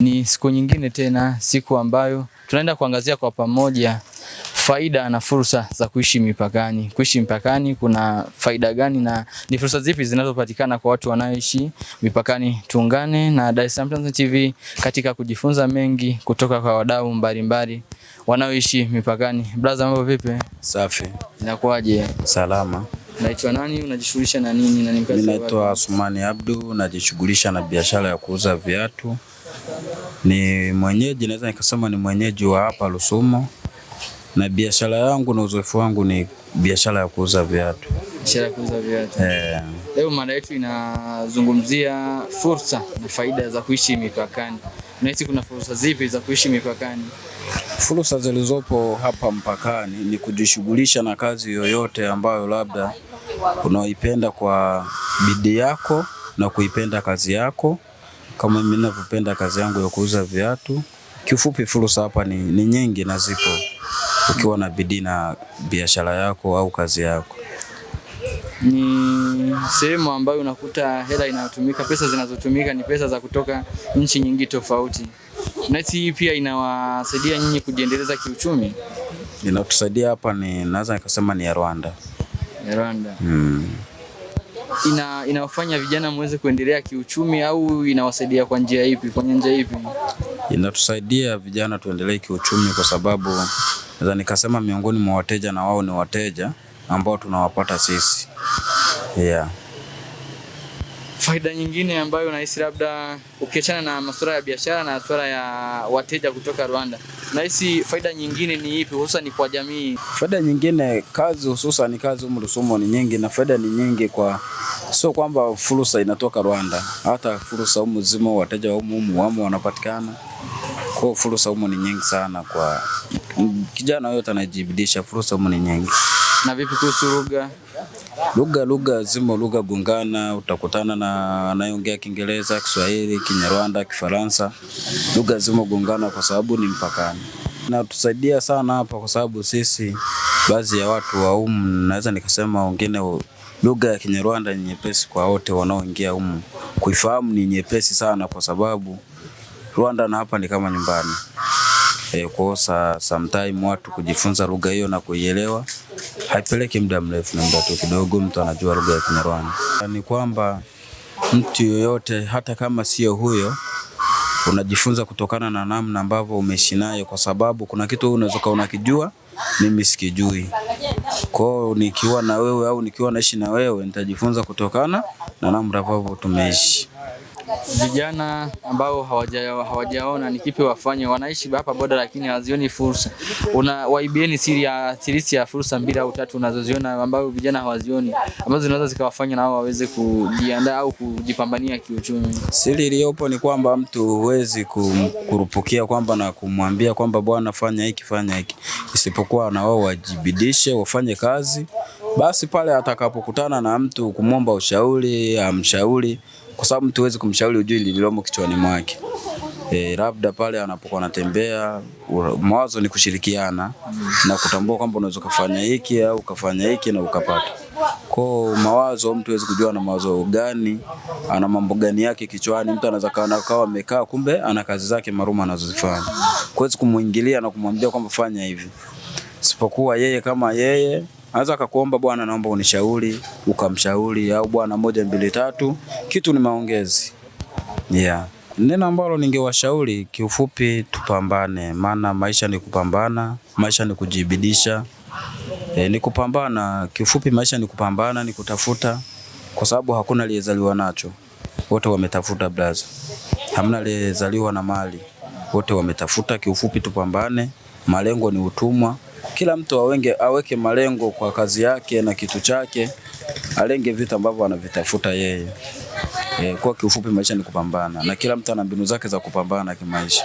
Ni siku nyingine tena, siku ambayo tunaenda kuangazia kwa pamoja faida na fursa za kuishi mipakani. Kuishi mipakani kuna faida gani na ni fursa zipi zinazopatikana kwa watu wanaoishi mipakani? Tuungane na Dar es Salaam Tanzania TV katika kujifunza mengi kutoka kwa wadau mbalimbali wanaoishi mipakani. Brother, mambo vipi? Safi. Inakuaje? Salama. Naitwa nani? Unajishughulisha na nini na ni mkazi wapi? Naitwa Sumani Abdu, najishughulisha na biashara ya kuuza viatu. Ni mwenyeji, naweza nikasema ni mwenyeji wa hapa Rusumo. Na biashara yangu na uzoefu wangu ni biashara ya kuuza viatu. Biashara ya kuuza viatu. Leo mada yetu inazungumzia fursa na faida za kuishi mipakani. Unahisi kuna fursa zipi za kuishi mipakani? Fursa zilizopo hapa mpakani ni kujishughulisha na kazi yoyote ambayo labda unaipenda kwa bidii yako na kuipenda kazi yako. Kama mimi ninapenda kazi yangu ya kuuza viatu. Kiufupi fursa hapa ni nyingi na zipo ukiwa na bidii na biashara yako au kazi yako. Ni sehemu ambayo unakuta hela inayotumika, pesa zinazotumika ni pesa za kutoka nchi nyingi tofauti. Na hii pia inawasaidia nyinyi kujiendeleza kiuchumi? Inatusaidia hapa naweza nikasema ni ya Rwanda. Ya Rwanda. Inawafanya vijana muweze kuendelea kiuchumi au inawasaidia kwa njia ipi? Kwa njia ipi? Inatusaidia vijana tuendelee kiuchumi kwa sababu naweza nikasema miongoni mwa wateja na wao ni wateja ambao tunawapata sisi. Faida nyingine ambayo unahisi labda ukiachana na masuala ya biashara na masuala ya wateja kutoka Rwanda, unahisi faida nyingine ni ipi hususan kwa jamii? Faida nyingine, kazi hususan kazi humu Rusumo ni nyingi na faida ni nyingi, kwa sio kwamba fursa inatoka Rwanda, hata fursa humu zimo, wateja humu wamo wanapatikana. Kwa fursa humu ni nyingi sana kwa kijana yote anajibidisha, fursa humu ni nyingi. Na vipi kuhusu lugha? Lugha zimo, lugha gungana, utakutana na anayeongea Kiingereza, Kiswahili, Kinyarwanda, Kifaransa. Lugha zimo gungana kwa sababu ni mpakani. Na tusaidia sana hapa kwa sababu sisi baadhi ya watu wa humu, naweza nikasema wengine, lugha ya Kinyarwanda ni nyepesi kwa wote wanaoingia humu. Kuifahamu ni nyepesi sana kwa sababu Rwanda na hapa ni kama nyumbani. Kwa sometime watu kujifunza lugha hiyo na kuielewa haipeleki muda mrefu, na muda tu kidogo mtu anajua lugha ya Kinyarwanda. Ni kwamba mtu yoyote hata kama sio huyo, unajifunza kutokana na namna ambavyo umeishi naye, kwa sababu kuna kitu unaweza unakijua mimi sikijui. Kwa hiyo nikiwa na wewe au nikiwa naishi na wewe nitajifunza kutokana na namna ambavyo tumeishi. Vijana ambao hawajaona ni kipi wafanye, wanaishi hapa boda lakini hawazioni fursa. Waibieni siri ya fursa 2 au 3 unazoziona ambao vijana hawazioni, ambazo zinaweza zikawafanya nao waweze kujiandaa au kujipambania kiuchumi. Siri iliyopo ni kwamba mtu huwezi kurupukia kwamba na kumwambia kwamba bwana fanya hiki fanya hiki, isipokuwa na wao wajibidishe, wafanye kazi. Basi pale atakapokutana na mtu kumwomba ushauri, amshauri, kwa sababu mtu huwezi kumshauri ujui lililomo kichwani mwake. Labda pale anapokuwa anatembea, mawazo ni kushirikiana na kutambua kwamba unaweza kufanya hiki au kufanya hiki na ukapata. Kwa mawazo mtu huwezi kujua na mawazo gani, ana mambo gani yake kichwani. Mtu anaweza kawa amekaa kumbe ana kazi zake maruma anazozifanya. Huwezi kumuingilia na kumwambia kwamba fanya hivi. Isipokuwa yeye kama yeye anaweza akakuomba bwana naomba unishauri, ukamshauri, au bwana 1 2 3, kitu ni maongezi. Neno ambalo ningewashauri kiufupi, tupambane, maana maisha ni kupambana, maisha ni kujibidisha. Ni kupambana, kiufupi maisha ni kupambana, ni kutafuta, kwa sababu hakuna aliyezaliwa nacho. Wote wametafuta brother. Hamna aliyezaliwa na mali. Wote wametafuta, kiufupi tupambane, malengo ni utumwa. Kila mtu aweke malengo kwa kazi yake na kitu chake, alenge vitu ambavyo anavitafuta yeye. Kwa kiufupi maisha ni kupambana na kila mtu ana mbinu zake za kupambana kimaisha.